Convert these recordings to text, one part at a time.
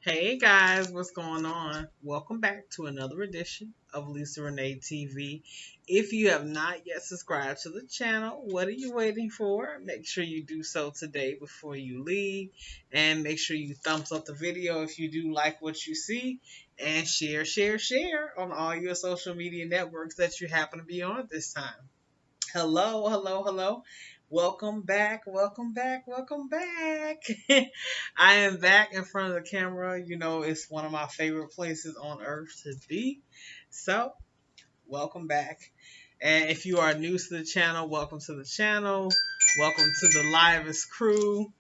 Hey guys, what's going on? Welcome back to another edition of Lisa Renee TV. If you have not yet subscribed to the channel, what are you waiting for? Make sure you do so today before you leave. And make sure you thumbs up the video if you do like what you see. And share on all your social media networks that you happen to be on at this time. Hello. Welcome back, welcome back. I am back in front of the camera. You know, it's one of my favorite places on earth to be. So, welcome back. And if you are new to the channel, welcome to the channel. Welcome to the livest crew,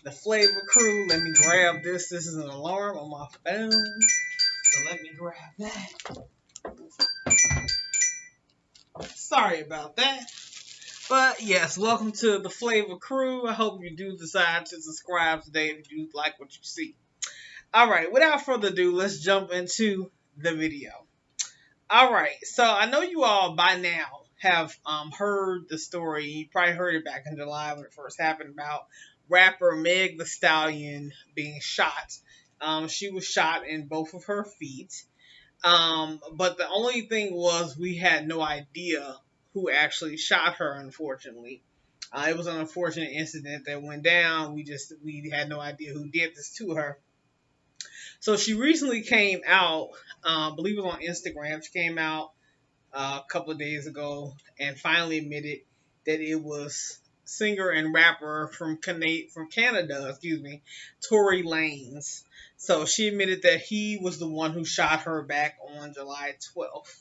the flavor crew. Let me grab this. This is an alarm on my phone. So, let me grab that. Sorry about that. But yes, welcome to the Flavor Crew. I hope you do decide to subscribe today if you do like what you see. Alright, without further ado, let's jump into the video. Alright, so I know you all by now have heard the story. You probably heard it back in July when it first happened about rapper Meg the Stallion being shot. She was shot in both of her feet. But the only thing was we had no idea who actually shot her, unfortunately. It was an unfortunate incident that went down. We had no idea who did this to her. So she recently came out, I believe it was on Instagram. She came out a couple of days ago and finally admitted that it was singer and rapper from Canada, Tory Lanez. So she admitted that he was the one who shot her back on July 12th.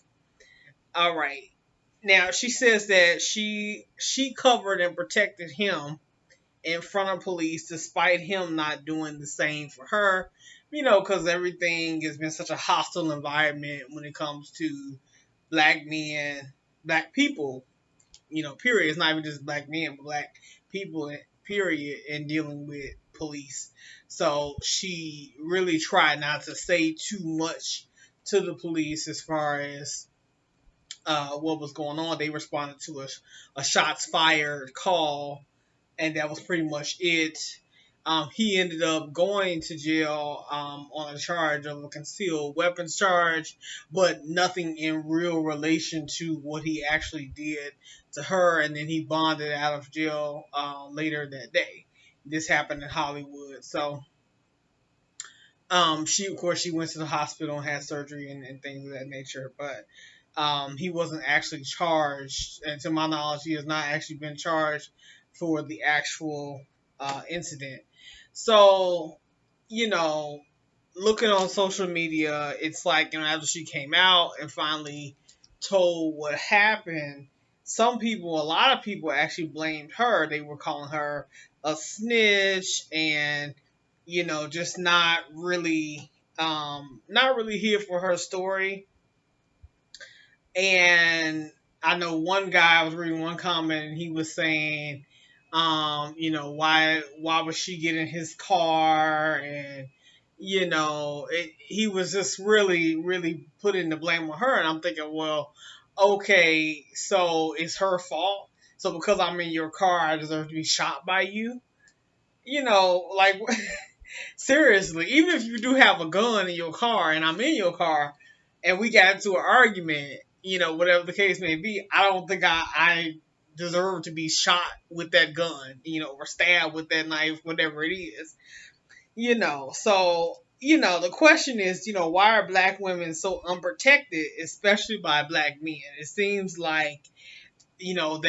All right. Now she says that she covered and protected him in front of police despite him not doing the same for her. You know, because everything has been such a hostile environment when it comes to black men, black people, you know, period. It's not even just black men, but black people, period, in dealing with police. So she really tried not to say too much to the police as far as what was going on. They responded to a shots fired call, and that was pretty much it. He ended up going to jail on a charge of a concealed weapons charge, but nothing in real relation to what he actually did to her. And then he bonded out of jail later that day. This happened in Hollywood. So she went to the hospital and had surgery and things of that nature. But he wasn't actually charged, and to my knowledge, he has not actually been charged for the actual incident. So, you know, looking on social media, it's like, you know, after she came out and finally told what happened, a lot of people actually blamed her. They were calling her a snitch and, you know, just not really here for her story. And I know one guy, I was reading one comment and he was saying, you know, why was she getting his car? And, you know, he was just really putting the blame on her. And I'm thinking, well, okay, so it's her fault. So because I'm in your car, I deserve to be shot by you. You know, like, seriously, even if you do have a gun in your car and I'm in your car and we got into an argument, you know, whatever the case may be, I don't think I deserve to be shot with that gun, you know, or stabbed with that knife, whatever it is, you know. So, you know, the question is, you know, why are black women so unprotected, especially by black men? It seems like, you know,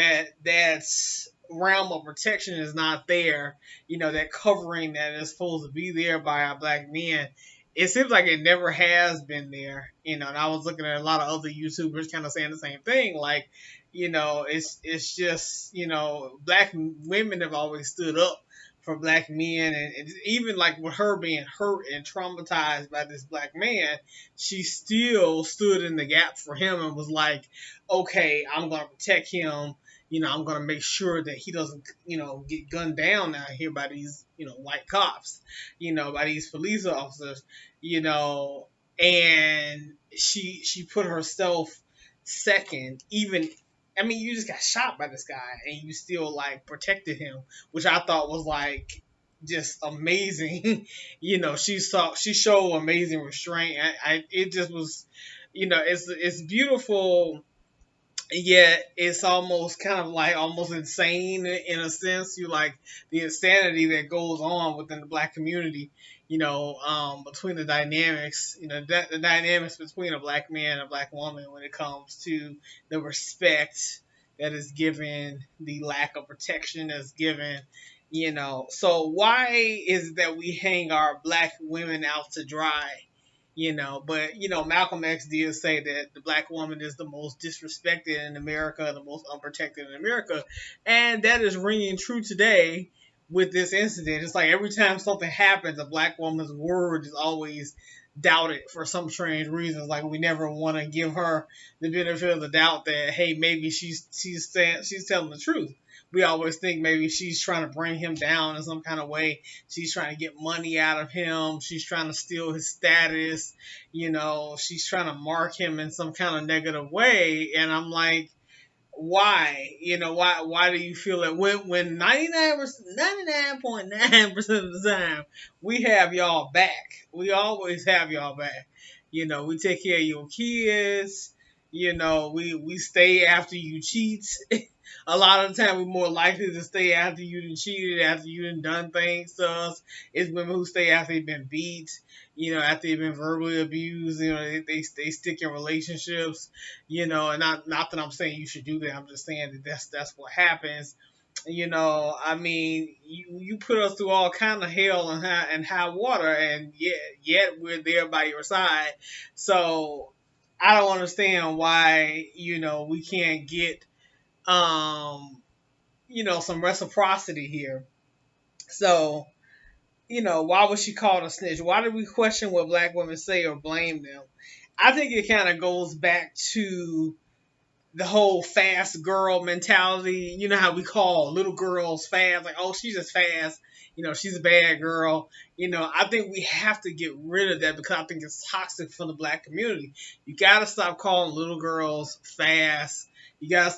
that's realm of protection is not there. You know, that covering that is supposed to be there by our black men, it seems like it never has been there. You know, and I was looking at a lot of other YouTubers kind of saying the same thing. Like, you know, it's just, you know, black women have always stood up for black men, and even like with her being hurt and traumatized by this black man, she still stood in the gap for him and was like, okay, I'm gonna protect him. You know, I'm gonna make sure that he doesn't, you know, get gunned down out here by these, you know, white cops, you know, by these police officers, you know. And she put herself second, even. I mean, you just got shot by this guy and you still like protected him, which I thought was like, just amazing. She showed amazing restraint. It just was, it's beautiful, yet it's almost kind of like almost insane in a sense. You like the insanity that goes on within the black community, between the dynamics, the dynamics between a black man and a black woman when it comes to the respect that is given, the lack of protection that's given. So why is it that we hang our black women out to dry? But Malcolm X did say that the black woman is the most disrespected in America, the most unprotected in America, and that is ringing true today with this incident. It's like every time something happens, a black woman's word is always doubted for some strange reasons. Like we never want to give her the benefit of the doubt that hey, maybe she's telling the truth. We always think maybe she's trying to bring him down in some kind of way. She's trying to get money out of him. She's trying to steal his status. She's trying to mark him in some kind of negative way. And I'm like, why? Why do you feel that when 99.9% of the time we have y'all back. We always have y'all back. We take care of your kids. We stay after you cheat. A lot of the time we're more likely to stay after you done cheated, after you done things to us. It's women who stay after they've been beat, after they've been verbally abused. They stick in relationships, and not that I'm saying you should do that. I'm just saying that that's what happens. I mean, you put us through all kind of hell and high water, and yet we're there by your side. So I don't understand why we can't get some reciprocity here. So why was she called a snitch? Why did we question what black women say or blame them? I think it kind of goes back to the whole fast girl mentality. You know how we call little girls fast, like, oh, she's just fast. She's a bad girl. I think we have to get rid of that because I think it's toxic for the black community. You got to stop calling little girls fast. You got to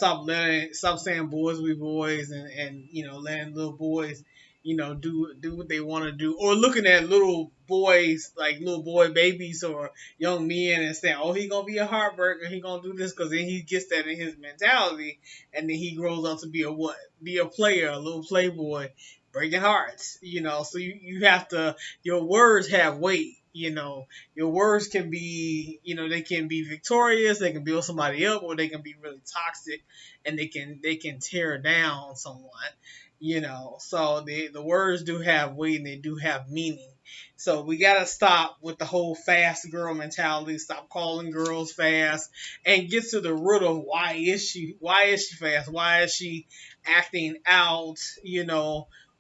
stop saying boys be boys and letting little boys, do what they want to do, or looking at little boys like little boy babies or young men and saying, "Oh, he gonna be a heartbreaker. He gonna do this," because then he gets that in his mentality, and then he grows up to be a what? Be a player, a little playboy, breaking hearts. So you have to. Your words have weight. Your words can be, they can be victorious. They can build somebody up, or they can be really toxic, and they can tear down someone. So the words do have weight and they do have meaning. So we gotta stop with the whole fast girl mentality. Stop calling girls fast and get to the root of why is she fast? Why is she acting out?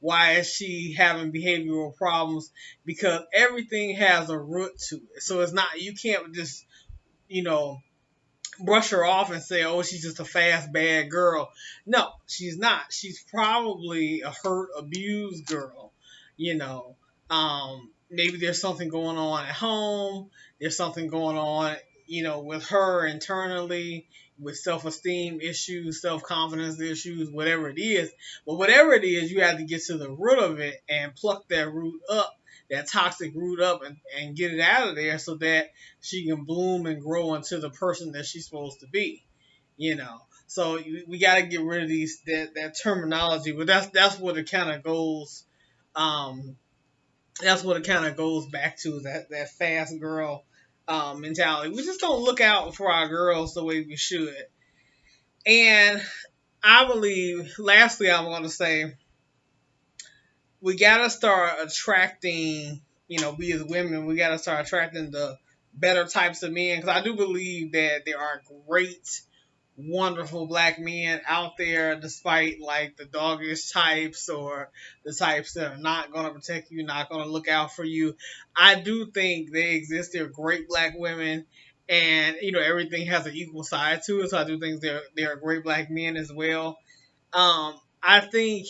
Why is she having behavioral problems? Because everything has a root to it. So it's not you can't just you know brush her off and say, "Oh, she's just a fast, bad girl." No, she's not. She's probably a hurt, abused girl. You know, maybe there's something going on at home. There's something going on, with her internally, with self-esteem issues, self-confidence issues, whatever it is. But whatever it is, you have to get to the root of it and pluck that root up, that toxic root up, and get it out of there so that she can bloom and grow into the person that she's supposed to be. So we got to get rid of that terminology, but that's what it kind of goes. Um, that's what it kind of goes back to, that fast girl mentality. We just don't look out for our girls the way we should. And I believe, lastly, I'm going to say we got to start attracting, we as women, we got to start attracting the better types of men, because I do believe that there are great, wonderful black men out there, despite like the doggish types or the types that are not going to protect you, not going to look out for you. I do think they exist. They're great black women, and everything has an equal side to it. So I do think there are great black men as well. I think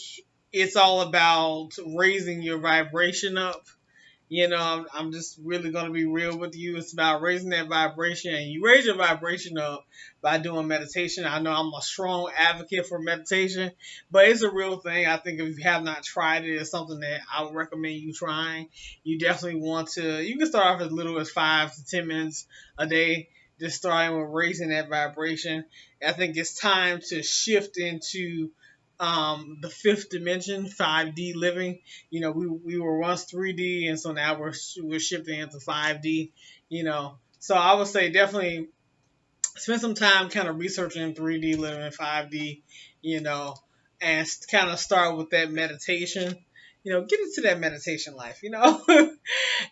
it's all about raising your vibration up I'm just really going to be real with you. It's about raising that vibration, and you raise your vibration up by doing meditation. I know I'm a strong advocate for meditation, but it's a real thing. I think if you have not tried it, it's something that I would recommend you trying. You definitely want to. You can start off as little as 5 to 10 minutes a day, just starting with raising that vibration. I think it's time to shift into the fifth dimension, 5D living. We were once 3D, and so now we're shifting into 5D. So I would say definitely spend some time kind of researching 3D living, 5D, you know, and kind of start with that meditation. Get into that meditation life. And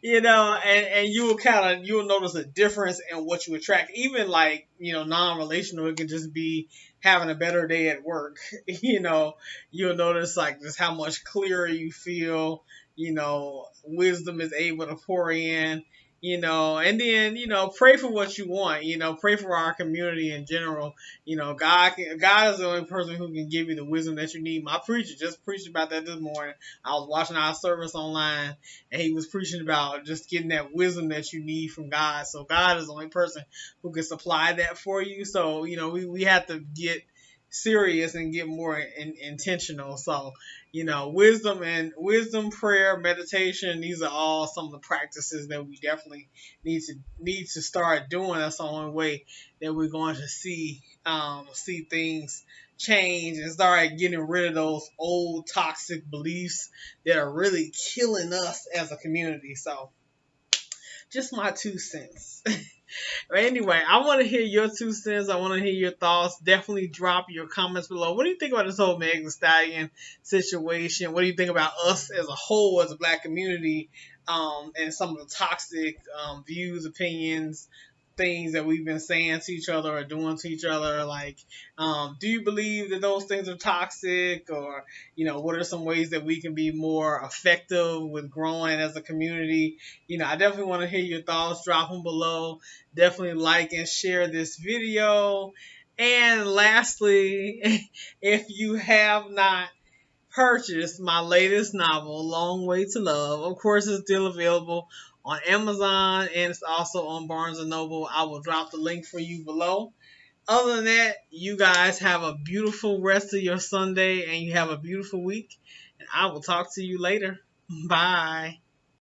you will notice a difference in what you attract. Even like, non-relational, it can just be having a better day at work. You'll notice like just how much clearer you feel. Wisdom is able to pour in. And then, pray for what you want. Pray for our community in general. God is the only person who can give you the wisdom that you need. My preacher just preached about that this morning. I was watching our service online, and he was preaching about just getting that wisdom that you need from God. So God is the only person who can supply that for you. So, we have to get serious and get more intentional. So, wisdom, prayer, meditation, these are all some of the practices that we definitely need to start doing. That's the only way that we're going to see things change and start getting rid of those old toxic beliefs that are really killing us as a community. So, just my 2 cents. But anyway, I want to hear your 2 cents. I want to hear your thoughts. Definitely drop your comments below. What do you think about this whole Meg Thee Stallion situation? What do you think about us as a whole, as a black community, and some of the toxic views, opinions, things that we've been saying to each other or doing to each other? Like, do you believe that those things are toxic? Or, what are some ways that we can be more effective with growing as a community? I definitely want to hear your thoughts. Drop them below. Definitely like and share this video. And lastly, if you have not purchased my latest novel, Long Way to Love, of course it's still available on Amazon, and it's also on Barnes& Noble. I will drop the link for you below. Other than that, you guys have a beautiful rest of your Sunday, and you have a beautiful week. And I will talk to you later. Bye.